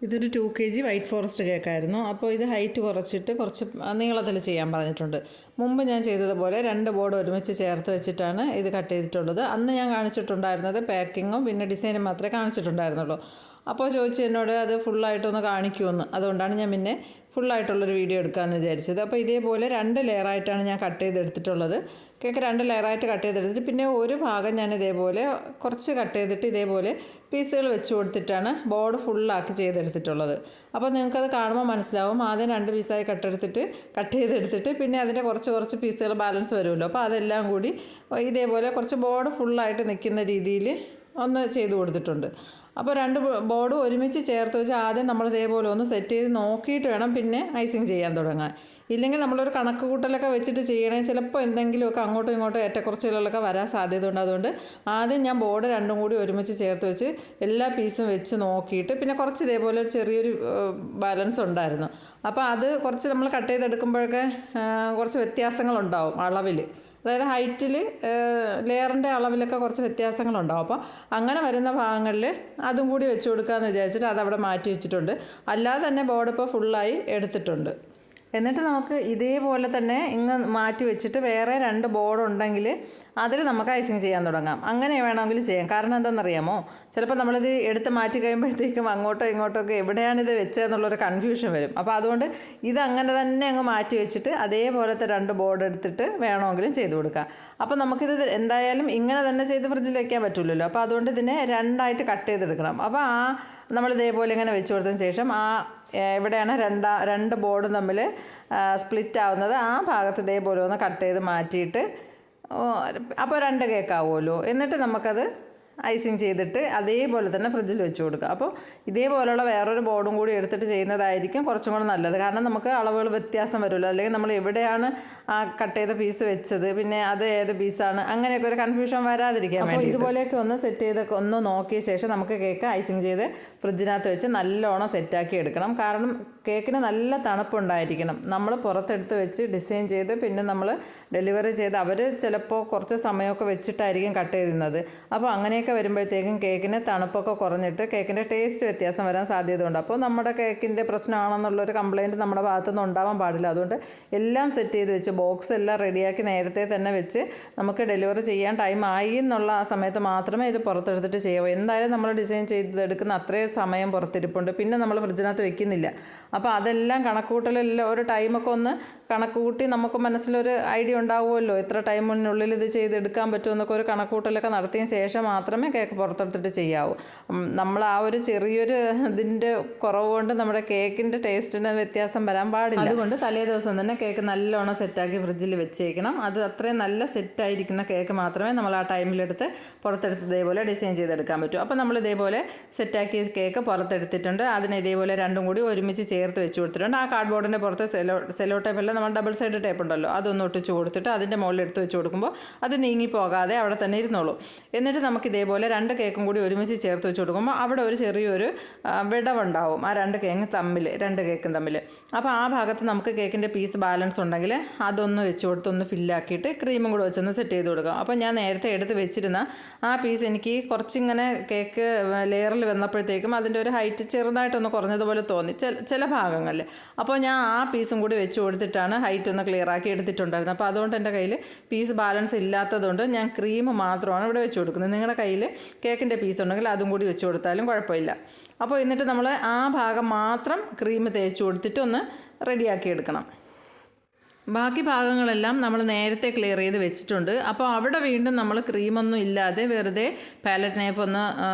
ഇതൊരു 2 kg white forest കേക്കായിരുന്നു. അപ്പോൾ ഇത് ഹൈറ്റ് കുറച്ചിട്ട് കുറച്ച് നീളത്തിൽ ചെയ്യാൻ പറഞ്ഞിട്ടുണ്ട്. മുമ്പ് ഞാൻ ചെയ്തതുപോലെ 2 ബോർഡ് ഒരുമിച്ച് ചേർത്ത് വെച്ചിട്ടാണ് ഇത് കട്ട് ചെയ്തിട്ടുള്ളത്. അന്ന് ഞാൻ കാണിച്ചിട്ടുണ്ടായിരുന്നത് പാക്കിങ്ങും പിന്നെ ഡിസൈനും മാത്രമേ കാണിച്ചിട്ടുണ്ടായിരുന്നുള്ളൂ. അപ്പോൾ ചോദിച്ചു എന്നോട് അത് ഫുള്ളായിട്ടൊന്ന് കാണിക്കുമെന്ന്. അതുകൊണ്ടാണ് ഞാൻ പിന്നെ ഫുള്ളായിട്ടുള്ളൊരു വീഡിയോ എടുക്കാമെന്ന് വിചാരിച്ചത്. അപ്പോൾ ഇതേപോലെ 2 ലെയറായിട്ടാണ് ഞാൻ കട്ട് ചെയ്തെടുത്തിട്ടുള്ളത്. കേക്ക് 2 ലെയറായിട്ട് കട്ട് ചെയ്തെടുത്തിട്ട് പിന്നെ ഒരു ഭാഗം ഞാൻ ഇതേപോലെ കുറച്ച് കട്ട് ചെയ്തിട്ട് ഇതേപോലെ പീസുകൾ വെച്ച് കൊടുത്തിട്ടാണ് ബോർഡ് ഫുള്ളാക്കി ചെയ്തെടുത്തിട്ടുള്ളത്. അപ്പോൾ നിങ്ങൾക്കത് കാണുമ്പോൾ മനസ്സിലാവും. ആദ്യം 2 പീസായി കട്ട് ചെയ്തെടുത്തിട്ട് പിന്നെ അതിൻ്റെ കുറച്ച് പീസുകൾ ബാലൻസ് വരുമല്ലോ. അപ്പോൾ അതെല്ലാം കൂടി ഇതേപോലെ കുറച്ച് ബോർഡ് ഫുള്ളായിട്ട് നിൽക്കുന്ന രീതിയിൽ ഒന്ന് ചെയ്ത് കൊടുത്തിട്ടുണ്ട്. അപ്പോൾ 2 ബോർഡും ഒരുമിച്ച് ചേർത്ത് വെച്ച് ആദ്യം നമ്മൾ ഇതേപോലെ ഒന്ന് സെറ്റ് ചെയ്ത് നോക്കിയിട്ട് വേണം പിന്നെ ഐസിങ് ചെയ്യാൻ തുടങ്ങാൻ. ഇല്ലെങ്കിൽ നമ്മളൊരു കണക്ക് കൂട്ടലൊക്കെ വെച്ചിട്ട് ചെയ്യണേ ചിലപ്പോൾ എന്തെങ്കിലുമൊക്കെ അങ്ങോട്ടും ഇങ്ങോട്ടും ഏറ്റക്കുറച്ചിലുകളൊക്കെ വരാൻ സാധ്യതയുണ്ട്. അതുകൊണ്ട് ആദ്യം ഞാൻ ബോർഡ് 2 കൂടി ഒരുമിച്ച് ചേർത്ത് വെച്ച് എല്ലാ പീസും വെച്ച് നോക്കിയിട്ട് പിന്നെ കുറച്ച് ഇതേപോലെ ഒരു ചെറിയൊരു ബാലൻസ് ഉണ്ടായിരുന്നു. അപ്പോൾ അത് കുറച്ച് നമ്മൾ കട്ട് ചെയ്തെടുക്കുമ്പോഴൊക്കെ കുറച്ച് വ്യത്യാസങ്ങളുണ്ടാവും അളവിൽ. അതായത് ഹൈറ്റിൽ ലെയറിൻ്റെ അളവിലൊക്കെ കുറച്ച് വ്യത്യാസങ്ങളുണ്ടാവും. അപ്പോൾ അങ്ങനെ വരുന്ന ഭാഗങ്ങളിൽ അതും കൂടി വെച്ച് കൊടുക്കാമെന്ന് വിചാരിച്ചിട്ട് അതവിടെ മാറ്റി വെച്ചിട്ടുണ്ട്. അല്ലാതെ തന്നെ ബോർഡ് ഇപ്പോൾ ഫുള്ളായി എടുത്തിട്ടുണ്ട്. എന്നിട്ട് നമുക്ക് ഇതേപോലെ തന്നെ ഇങ്ങ് മാറ്റി വെച്ചിട്ട് വേറെ 2 ബോർഡ് ഉണ്ടെങ്കിൽ അതിൽ നമുക്ക് ഐസിങ് ചെയ്യാൻ തുടങ്ങാം. അങ്ങനെ വേണമെങ്കിൽ ചെയ്യാം. കാരണം എന്താണെന്നറിയാമോ, ചിലപ്പോൾ നമ്മളിത് എടുത്ത് മാറ്റി കഴിയുമ്പോഴത്തേക്കും അങ്ങോട്ടോ ഇങ്ങോട്ടൊക്കെ എവിടെയാണിത് വെച്ചതെന്നുള്ളൊരു കൺഫ്യൂഷൻ വരും. അപ്പോൾ അതുകൊണ്ട് ഇത് അങ്ങനെ തന്നെ അങ്ങ് മാറ്റി വെച്ചിട്ട് അതേപോലത്തെ 2 ബോർഡ് എടുത്തിട്ട് വേണമെങ്കിലും ചെയ്ത് കൊടുക്കാം. അപ്പോൾ നമുക്കിത് എന്തായാലും ഇങ്ങനെ തന്നെ ചെയ്ത് ഫ്രിഡ്ജിൽ വയ്ക്കാൻ പറ്റില്ലല്ലോ. അപ്പോൾ അതുകൊണ്ട് ഇതിനെ 2ആയിട്ട് കട്ട് ചെയ്തെടുക്കണം. അപ്പോൾ നമ്മൾ ഇതേപോലെ ഇങ്ങനെ വെച്ച് കൊടുത്തതിന് ശേഷം എവിടെയാണ് 2 ബോർഡും തമ്മിൽ സ്പ്ലിറ്റ് ആവുന്നത് ആ ഭാഗത്ത് ഇതേപോലെ ഒന്ന് കട്ട് ചെയ്ത് മാറ്റിയിട്ട് അപ്പോൾ 2 കേക്കാവുമല്ലോ. എന്നിട്ട് നമുക്കത് ഐസിങ് ചെയ്തിട്ട് അതേപോലെ തന്നെ ഫ്രിഡ്ജിൽ വെച്ച് കൊടുക്കുക. അപ്പോൾ ഇതേപോലെയുള്ള വേറൊരു ബോർഡും കൂടി എടുത്തിട്ട് ചെയ്യുന്നതായിരിക്കും കുറച്ചും കൂടെ നല്ലത്. കാരണം നമുക്ക് അളവുകൾ വ്യത്യാസം വരുമല്ലോ. അല്ലെങ്കിൽ നമ്മൾ എവിടെയാണ് ആ കട്ട് ചെയ്ത പീസ് വെച്ചത്, പിന്നെ അത് ഏത് പീസാണ്, അങ്ങനെയൊക്കെ ഒരു കൺഫ്യൂഷൻ വരാതിരിക്കാൻ വേണ്ടി അപ്പോൾ ഇതുപോലെയൊക്കെ ഒന്ന് സെറ്റ് ചെയ്തൊക്കെ ഒന്ന് നോക്കിയ ശേഷം നമുക്ക് കേക്ക് ഐസിങ് ചെയ്ത് ഫ്രിഡ്ജിനകത്ത് വെച്ച് നല്ലോണം സെറ്റാക്കി എടുക്കണം. കാരണം കേക്കിന് നല്ല തണുപ്പുണ്ടായിരിക്കണം. നമ്മൾ പുറത്തെടുത്ത് വെച്ച് ഡിസൈൻ ചെയ്ത് പിന്നെ നമ്മൾ ഡെലിവറി ചെയ്ത് അവർ ചിലപ്പോൾ കുറച്ച് സമയമൊക്കെ വെച്ചിട്ടായിരിക്കും കട്ട് ചെയ്യുന്നത്. അപ്പോൾ അങ്ങനെയൊക്കെ വരുമ്പോഴത്തേക്കും കേക്കിന് തണുപ്പൊക്കെ കുറഞ്ഞിട്ട് കേക്കിൻ്റെ ടേസ്റ്റ് വ്യത്യാസം വരാൻ സാധ്യതയുണ്ട്. അപ്പോൾ നമ്മുടെ കേക്കിൻ്റെ പ്രശ്നമാണെന്നുള്ളൊരു കംപ്ലയിൻറ്റ് നമ്മുടെ ഭാഗത്തുനിന്ന് ഉണ്ടാവാൻ പാടില്ല. അതുകൊണ്ട് എല്ലാം സെറ്റ് ചെയ്ത് വെച്ച് ബോക്സ് എല്ലാം റെഡിയാക്കി നേരത്തെ തന്നെ വെച്ച് നമുക്ക് ഡെലിവറി ചെയ്യാൻ ടൈം ആയി എന്നുള്ള ആ സമയത്ത് മാത്രമേ ഇത് പുറത്തെടുത്തിട്ട് ചെയ്യാവൂ. എന്തായാലും നമ്മൾ ഡിസൈൻ ചെയ്തെടുക്കുന്ന അത്രയും സമയം പുറത്തിരിപ്പുണ്ട്. പിന്നെ നമ്മൾ ഫ്രിഡ്ജിനകത്ത് വെക്കുന്നില്ല. അപ്പോൾ അതെല്ലാം കണക്കൂട്ടലെല്ലാം ഒരു ടൈമൊക്കെ ഒന്ന് കണക്കുകൂട്ടി നമുക്ക് മനസ്സിലൊരു ഐഡിയ ഉണ്ടാവുമല്ലോ, എത്ര ടൈമിനുള്ളിൽ ഇത് ചെയ്തെടുക്കാൻ പറ്റുമെന്നൊക്കെ ഒരു കണക്കൂട്ടലൊക്കെ നടത്തിയതിന് ശേഷം മാത്രമേ കേക്ക് പുറത്തെടുത്തിട്ട് ചെയ്യാവൂ. നമ്മൾ ആ ഒരു ചെറിയൊരു ഇതിൻ്റെ കുറവ് കൊണ്ട് നമ്മുടെ കേക്കിൻ്റെ ടേസ്റ്റിന് വ്യത്യാസം വരാൻ പാടില്ല. അതുകൊണ്ട് തലേ ദിവസം തന്നെ കേക്ക് നല്ലോണം സെറ്റാക്കി ഫ്രിഡ്ജിൽ വെച്ചേക്കണം. അത് അത്രയും നല്ല സെറ്റായിരിക്കുന്ന കേക്ക് മാത്രമേ നമ്മൾ ആ ടൈമിലെടുത്ത് പുറത്തെടുത്ത് ഇതേപോലെ ഡിസൈൻ ചെയ്തെടുക്കാൻ പറ്റൂ. അപ്പോൾ നമ്മൾ ഇതേപോലെ സെറ്റാക്കിയ കേക്ക് പുറത്തെടുത്തിട്ടുണ്ട്. അതിന് ഇതേപോലെ 2 കൂടി ഒരുമിച്ച് ചേർത്ത് വെച്ച് കൊടുത്തിട്ടുണ്ട്. ആ കാർഡ് ബോർഡിൻ്റെ പുറത്ത് സെലോ ടേപ്പല്ല, നമ്മൾ ഡബിൾ സൈഡ് ടേപ്പ് ഉണ്ടല്ലോ, അതൊന്ന് ഒട്ടിച്ച് കൊടുത്തിട്ട് അതിൻ്റെ മുകളിൽ എടുത്ത് വെച്ച് കൊടുക്കുമ്പോൾ അത് നീങ്ങി പോകാതെ അവിടെ തന്നെ ഇരുന്നോളൂ. എന്നിട്ട് നമുക്ക് ഇതേപോലെ 2 കേക്കും കൂടി ഒരുമിച്ച് ചേർത്ത് വെച്ച് കൊടുക്കുമ്പോൾ അവിടെ ഒരു ചെറിയൊരു വിടവുണ്ടാവും ആ 2 കേക്കും തമ്മിൽ. അപ്പോൾ ആ ഭാഗത്ത് നമുക്ക് കേക്കിൻ്റെ പീസ് ബാലൻസ് ഉണ്ടെങ്കിൽ അതൊന്ന് വെച്ച് കൊടുത്ത് ഒന്ന് ഫില്ലാക്കിയിട്ട് ക്രീമും കൂടെ വെച്ചൊന്ന് സെറ്റ് ചെയ്ത് കൊടുക്കാം. അപ്പോൾ ഞാൻ നേരത്തെ എടുത്ത് വെച്ചിരുന്ന ആ പീസ് എനിക്ക് കുറച്ചിങ്ങനെ കേക്ക് ലെയറിൽ വന്നപ്പോഴത്തേക്കും അതിൻ്റെ ഒരു ഹൈറ്റ് ചെറുതായിട്ടൊന്ന് കുറഞ്ഞതുപോലെ തോന്നി ചില ഭാഗങ്ങളിൽ. അപ്പോൾ ഞാൻ ആ പീസും കൂടി വെച്ച് കൊടുത്തിട്ടാണ് ഹൈറ്റ് ഒന്ന് ക്ലിയർ ആക്കി എടുത്തിട്ടുണ്ടായിരുന്നത്. അപ്പോൾ അതുകൊണ്ട് എൻ്റെ കയ്യിൽ പീസ് ബാലൻസ് ഇല്ലാത്തതുകൊണ്ട് ഞാൻ ക്രീം മാത്രമാണ് ഇവിടെ വെച്ച് കൊടുക്കുന്നത്. നിങ്ങളുടെ കയ്യിൽ കേക്കിൻ്റെ പീസ് ഉണ്ടെങ്കിൽ അതും കൂടി വെച്ച് കൊടുത്താലും കുഴപ്പമില്ല. അപ്പോൾ എന്നിട്ട് നമ്മൾ ആ ഭാഗം മാത്രം ക്രീം തേച്ച് കൊടുത്തിട്ട് ഒന്ന് റെഡിയാക്കി എടുക്കണം. ബാക്കി ഭാഗങ്ങളെല്ലാം നമ്മൾ നേരത്തെ ക്ലിയർ ചെയ്ത് വെച്ചിട്ടുണ്ട്. അപ്പോൾ അവിടെ വീണ്ടും നമ്മൾ ക്രീമൊന്നും ഇല്ലാതെ വെറുതെ പാലറ്റ് നൈഫ് ഒന്ന്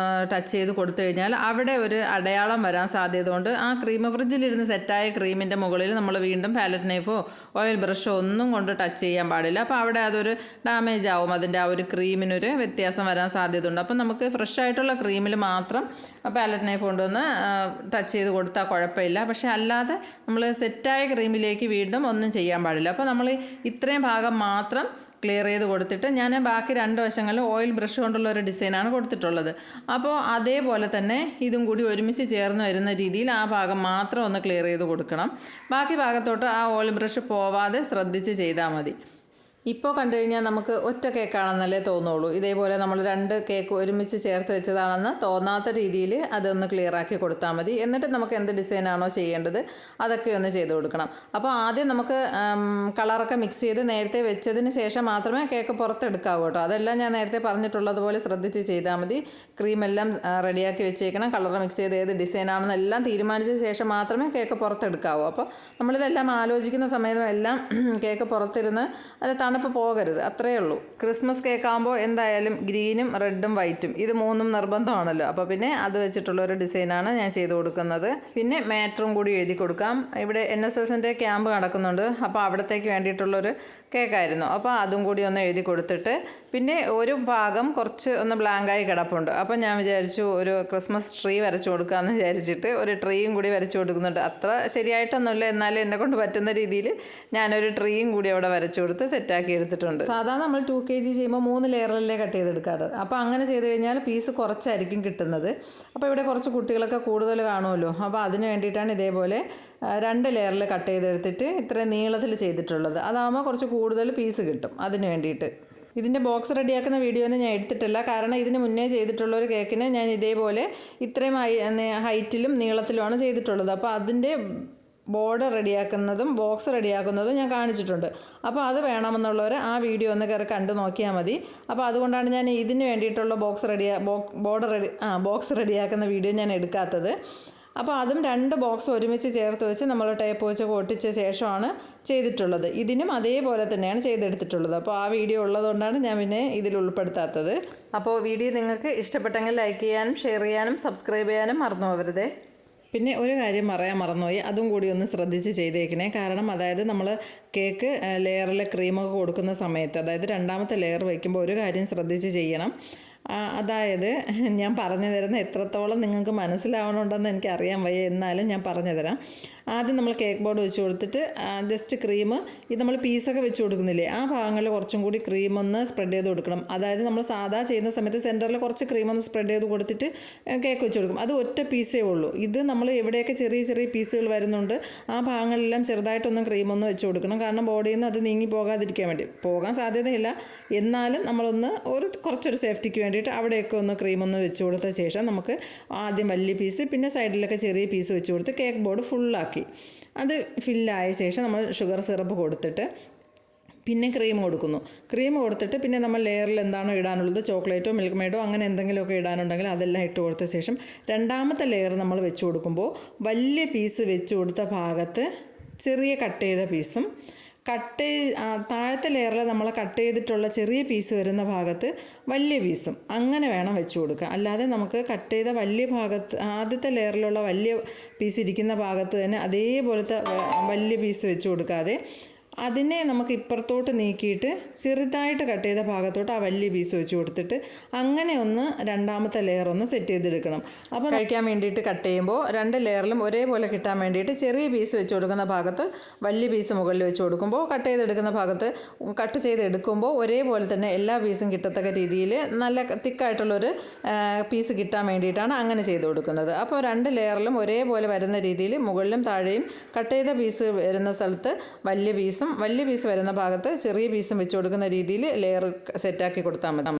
ടച്ച് ചെയ്ത് കൊടുത്തു കഴിഞ്ഞാൽ അവിടെ ഒരു അടയാളം വരാൻ സാധ്യതയുണ്ട്. ആ ക്രീം ഫ്രിഡ്ജിലിരുന്ന് സെറ്റായ ക്രീമിൻ്റെ മുകളിൽ നമ്മൾ വീണ്ടും പാലറ്റ് നൈഫോ ഓയിൽ ബ്രഷോ ഒന്നും കൊണ്ട് ടച്ച് ചെയ്യാൻ പാടില്ല. അപ്പോൾ അവിടെ അതൊരു ഡാമേജ് ആവും, അതിൻ്റെ ആ ഒരു ക്രീമിനൊരു വ്യത്യാസം വരാൻ സാധ്യതയുണ്ട്. അപ്പോൾ നമുക്ക് ഫ്രഷ് ആയിട്ടുള്ള ക്രീമിൽ മാത്രം പാലറ്റ് നൈഫ് കൊണ്ടൊന്ന് ടച്ച് ചെയ്ത് കൊടുത്താൽ കുഴപ്പമില്ല. പക്ഷേ അല്ലാതെ നമ്മൾ സെറ്റായ ക്രീമിലേക്ക് വീണ്ടും ഒന്നും ചെയ്യാൻ പാടില്ല. അപ്പോൾ നമ്മൾ ഇത്രയും ഭാഗം മാത്രം ക്ലിയർ ചെയ്ത് കൊടുത്തിട്ട് ഞാൻ ബാക്കി 2 വശങ്ങളിൽ ഓയിൽ ബ്രഷ് കൊണ്ടുള്ള ഒരു ഡിസൈനാണ് കൊടുത്തിട്ടുള്ളത്. അപ്പോൾ അതേപോലെ തന്നെ ഇതും കൂടി ഒരുമിച്ച് ചേർന്ന് വരുന്ന രീതിയിൽ ആ ഭാഗം മാത്രം ഒന്ന് ക്ലിയർ ചെയ്ത് കൊടുക്കണം. ബാക്കി ഭാഗത്തോട്ട് ആ ഓയിൽ ബ്രഷ് പോവാതെ ശ്രദ്ധിച്ച് ചെയ്താൽ മതി. ഇപ്പോൾ കണ്ടു കഴിഞ്ഞാൽ നമുക്ക് ഒറ്റ കേക്കാണെന്നല്ലേ തോന്നുള്ളൂ. ഇതേപോലെ നമ്മൾ 2 കേക്ക് ഒരുമിച്ച് ചേർത്ത് വെച്ചതാണെന്ന് തോന്നാത്ത രീതിയിൽ അതൊന്ന് ക്ലിയറാക്കി കൊടുത്താൽ മതി. എന്നിട്ട് നമുക്ക് എന്ത് ഡിസൈനാണോ ചെയ്യേണ്ടത് അതൊക്കെ ഒന്ന് ചെയ്ത് കൊടുക്കണം. അപ്പോൾ ആദ്യം നമുക്ക് കളറൊക്കെ മിക്സ് ചെയ്ത് നേരത്തെ വെച്ചതിന് ശേഷം മാത്രമേ കേക്ക് പുറത്തെടുക്കാവൂ കേട്ടോ. അതെല്ലാം ഞാൻ നേരത്തെ പറഞ്ഞിട്ടുള്ളതുപോലെ ശ്രദ്ധിച്ച് ചെയ്താൽ മതി. ക്രീമെല്ലാം റെഡിയാക്കി വെച്ചേക്കണം. കളർ മിക്സ് ചെയ്ത് ഏത് ഡിസൈനാണെന്ന് എല്ലാം തീരുമാനിച്ച ശേഷം മാത്രമേ കേക്ക് പുറത്തെടുക്കാവൂ. അപ്പോൾ നമ്മളിതെല്ലാം ആലോചിക്കുന്ന സമയത്ത് എല്ലാം കേക്ക് പുറത്തിരുന്ന് അത് തണുപ്പ് പോകരുത്, അത്രയേ ഉള്ളൂ. ക്രിസ്മസ് കേക്കാകുമ്പോൾ എന്തായാലും ഗ്രീനും റെഡും വൈറ്റും ഇത് 3 നിർബന്ധമാണല്ലോ. അപ്പോൾ പിന്നെ അത് വെച്ചിട്ടുള്ളൊരു ഡിസൈനാണ് ഞാൻ ചെയ്ത് കൊടുക്കുന്നത്. പിന്നെ മാറ്ററും കൂടി എഴുതി കൊടുക്കാം. ഇവിടെ NSSൻ്റെ ക്യാമ്പ് നടക്കുന്നുണ്ട്. അപ്പോൾ അവിടത്തേക്ക് വേണ്ടിയിട്ടുള്ളൊരു കേക്കായിരുന്നു. അപ്പോൾ അതും കൂടി ഒന്ന് എഴുതി കൊടുത്തിട്ട് പിന്നെ ഒരു ഭാഗം കുറച്ച് ഒന്ന് ബ്ലാങ്കായി കിടപ്പുണ്ട്. അപ്പോൾ ഞാൻ വിചാരിച്ചു ഒരു ക്രിസ്മസ് ട്രീ വരച്ചു കൊടുക്കാമെന്ന് വിചാരിച്ചിട്ട് ഒരു ട്രീയും കൂടി വരച്ചു കൊടുക്കുന്നുണ്ട്. അത്ര ശരിയായിട്ടൊന്നുമില്ല, എന്നാലും എന്നെ കൊണ്ട് പറ്റുന്ന രീതിയിൽ ഞാനൊരു ട്രീയും കൂടി അവിടെ വരച്ചു കൊടുത്ത് സെറ്റാക്കി എടുത്തിട്ടുണ്ട്. സാധാരണ നമ്മൾ 2 kg ചെയ്യുമ്പോൾ 3 ലെയറിലല്ലേ കട്ട് ചെയ്തെടുക്കാറ്. അപ്പോൾ അങ്ങനെ ചെയ്ത് കഴിഞ്ഞാൽ പീസ് കുറച്ചായിരിക്കും കിട്ടുന്നത്. അപ്പോൾ ഇവിടെ കുറച്ച് കുട്ടികളൊക്കെ കൂടുതൽ കാണുമല്ലോ. അപ്പോൾ അതിന് വേണ്ടിയിട്ടാണ് ഇതേപോലെ 2 ലെയറിൽ കട്ട് ചെയ്തെടുത്തിട്ട് ഇത്രയും നീളത്തിൽ ചെയ്തിട്ടുള്ളത്. അതാകുമ്പോൾ കുറച്ച് കൂടുതൽ പീസ് കിട്ടും. അതിന് വേണ്ടിയിട്ട് ഇതിൻ്റെ ബോക്സ് റെഡിയാക്കുന്ന വീഡിയോ ഒന്നും ഞാൻ എടുത്തിട്ടില്ല. കാരണം ഇതിന് മുന്നേ ചെയ്തിട്ടുള്ളൊരു കേക്കിന് ഞാൻ ഇതേപോലെ ഇത്രയും ഹൈറ്റിലും നീളത്തിലുമാണ് ചെയ്തിട്ടുള്ളത്. അപ്പോൾ അതിൻ്റെ ബോർഡ് റെഡിയാക്കുന്നതും ബോക്സ് റെഡിയാക്കുന്നതും ഞാൻ കാണിച്ചിട്ടുണ്ട്. അപ്പോൾ അത് വേണമെന്നുള്ളവർ ആ വീഡിയോ ഒന്ന് കയറി കണ്ടു നോക്കിയാൽ മതി. അപ്പോൾ അതുകൊണ്ടാണ് ഞാൻ ഇതിന് വേണ്ടിയിട്ടുള്ള ബോക്സ് റെഡിയാക്കുന്ന വീഡിയോ ഞാൻ എടുക്കാത്തത്. അപ്പോൾ അതും 2 ബോക്സ് ഒരുമിച്ച് ചേർത്ത് വെച്ച് നമ്മൾ ടേപ്പ് വെച്ച് ഒട്ടിച്ച ശേഷമാണ് ചെയ്തിട്ടുള്ളത്. ഇതിനും അതേപോലെ തന്നെയാണ് ചെയ്തെടുത്തിട്ടുള്ളത്. അപ്പോൾ ആ വീഡിയോ ഉള്ളതുകൊണ്ടാണ് ഞാൻ പിന്നെ ഇതിൽ ഉൾപ്പെടുത്താത്തത്. അപ്പോൾ വീഡിയോ നിങ്ങൾക്ക് ഇഷ്ടപ്പെട്ടെങ്കിൽ ലൈക്ക് ചെയ്യാനും ഷെയർ ചെയ്യാനും സബ്സ്ക്രൈബ് ചെയ്യാനും മറന്നു പോകരുതേ. പിന്നെ ഒരു കാര്യം പറയാൻ മറന്നുപോയി, അതും കൂടി ഒന്ന് ശ്രദ്ധിച്ച് ചെയ്തേക്കണേ. കാരണം അതായത് നമ്മൾ കേക്ക് ലെയറിൽ ക്രീമൊക്കെ കൊടുക്കുന്ന സമയത്ത്, അതായത് 2ാമത്തെ ലെയർ വയ്ക്കുമ്പോൾ ഒരു കാര്യം ശ്രദ്ധിച്ച് ചെയ്യണം. അതായത് ഞാൻ പറഞ്ഞു തരുന്ന എത്രത്തോളം നിങ്ങൾക്ക് മനസ്സിലാവണുണ്ടെന്ന് എനിക്കറിയാൻ വയ്യ, എന്നാലും ഞാൻ പറഞ്ഞു തരാം. ആദ്യം നമ്മൾ കേക്ക് ബോർഡ് വെച്ച് കൊടുത്തിട്ട് ജസ്റ്റ് ക്രീം ഇത് നമ്മൾ പീസൊക്കെ വെച്ച് കൊടുക്കുന്നില്ലേ, ആ ഭാഗങ്ങളിൽ കുറച്ചും കൂടി ക്രീം ഒന്ന് സ്പ്രെഡ് ചെയ്ത് കൊടുക്കണം. അതായത് നമ്മൾ സാധാ ചെയ്യുന്ന സമയത്ത് സെൻറ്ററിൽ കുറച്ച് ക്രീം ഒന്ന് സ്പ്രെഡ് ചെയ്ത് കൊടുത്തിട്ട് കേക്ക് വെച്ച് കൊടുക്കും. അത് ഒറ്റ പീസേ ഉള്ളൂ. ഇത് നമ്മൾ എവിടെയൊക്കെ ചെറിയ ചെറിയ പീസുകൾ വരുന്നുണ്ട് ആ ഭാഗങ്ങളിലെല്ലാം ചെറുതായിട്ടൊന്നും ക്രീമൊന്ന് വെച്ച് കൊടുക്കണം. കാരണം ബോഡിയിൽ നിന്ന് അത് നീങ്ങി പോകാതിരിക്കാൻ വേണ്ടി, പോകാൻ സാധ്യതയില്ല എന്നാലും നമ്മളൊന്ന് കുറച്ചൊരു സേഫ്റ്റിക്ക് വേണ്ടിയിട്ട് അവിടെയൊക്കെ ഒന്ന് ക്രീമൊന്ന് വെച്ച് കൊടുത്ത ശേഷം നമുക്ക് ആദ്യം വലിയ പീസ് പിന്നെ സൈഡിലൊക്കെ ചെറിയ പീസ് വെച്ച് കൊടുത്ത് കേക്ക് ബോർഡ് ഫുള്ളാക്കി അത് ഫില്ലായ ശേഷം നമ്മൾ ഷുഗർ സിറപ്പ് കൊടുത്തിട്ട് പിന്നെ ക്രീം കൊടുക്കുന്നു. ക്രീം കൊടുത്തിട്ട് പിന്നെ നമ്മൾ ലെയറിൽ എന്താണോ ഇടാനുള്ളത്, ചോക്ലേറ്റോ മിൽക്ക് മെയ്ഡോ അങ്ങനെ എന്തെങ്കിലുമൊക്കെ ഇടാനുണ്ടെങ്കിൽ അതെല്ലാം ഇട്ട് കൊടുത്ത ശേഷം 2ാമത്തെ ലെയർ നമ്മൾ വെച്ച് കൊടുക്കുമ്പോൾ വലിയ പീസ് വെച്ച് കൊടുത്ത ഭാഗത്ത് ചെറിയ കട്ട് ചെയ്ത പീസും താഴത്തെ ലെയറിൽ നമ്മൾ കട്ട് ചെയ്തിട്ടുള്ള ചെറിയ പീസ് വരുന്ന ഭാഗത്ത് വലിയ പീസും അങ്ങനെ വേണം വെച്ച് കൊടുക്കുക. അല്ലാതെ നമുക്ക് കട്ട് ചെയ്ത വലിയ ഭാഗത്ത് ആദ്യത്തെ ലെയറിലുള്ള വലിയ പീസ് ഇരിക്കുന്ന ഭാഗത്ത് തന്നെ അതേപോലത്തെ വലിയ പീസ് വെച്ച് കൊടുക്കാതെ അതിനെ നമുക്ക് ഇപ്പുറത്തോട്ട് നീക്കിയിട്ട് ചെറുതായിട്ട് കട്ട് ചെയ്ത ഭാഗത്തോട്ട് ആ വലിയ പീസ് വെച്ച് കൊടുത്തിട്ട് അങ്ങനെ ഒന്ന് 2ാമത്തെ ലെയർ ഒന്ന് സെറ്റ് ചെയ്തെടുക്കണം. അപ്പോൾ കഴിക്കാൻ വേണ്ടിയിട്ട് കട്ട് ചെയ്യുമ്പോൾ 2 ലെയറിലും ഒരേപോലെ കിട്ടാൻ വേണ്ടിയിട്ട് ചെറിയ പീസ് വെച്ച് കൊടുക്കുന്ന ഭാഗത്ത് വലിയ പീസ് മുകളിൽ വെച്ച് കൊടുക്കുമ്പോൾ കട്ട് ചെയ്തെടുക്കുന്ന ഭാഗത്ത് കട്ട് ചെയ്തെടുക്കുമ്പോൾ ഒരേപോലെ തന്നെ എല്ലാ പീസും കിട്ടത്തക്ക രീതിയിൽ നല്ല തിക്കായിട്ടുള്ളൊരു പീസ് കിട്ടാൻ വേണ്ടിയിട്ടാണ് അങ്ങനെ ചെയ്ത് കൊടുക്കുന്നത്. അപ്പോൾ 2 ലെയറിലും ഒരേപോലെ വരുന്ന രീതിയിൽ മുകളിലും താഴെയും കട്ട് ചെയ്ത പീസ് വരുന്ന സ്ഥലത്ത് വലിയ പീസ് വരുന്ന ഭാഗത്ത് ചെറിയ പീസും വെച്ച് കൊടുക്കുന്ന രീതിയിൽ ലെയർ സെറ്റാക്കി കൊടുത്താൽ മതി.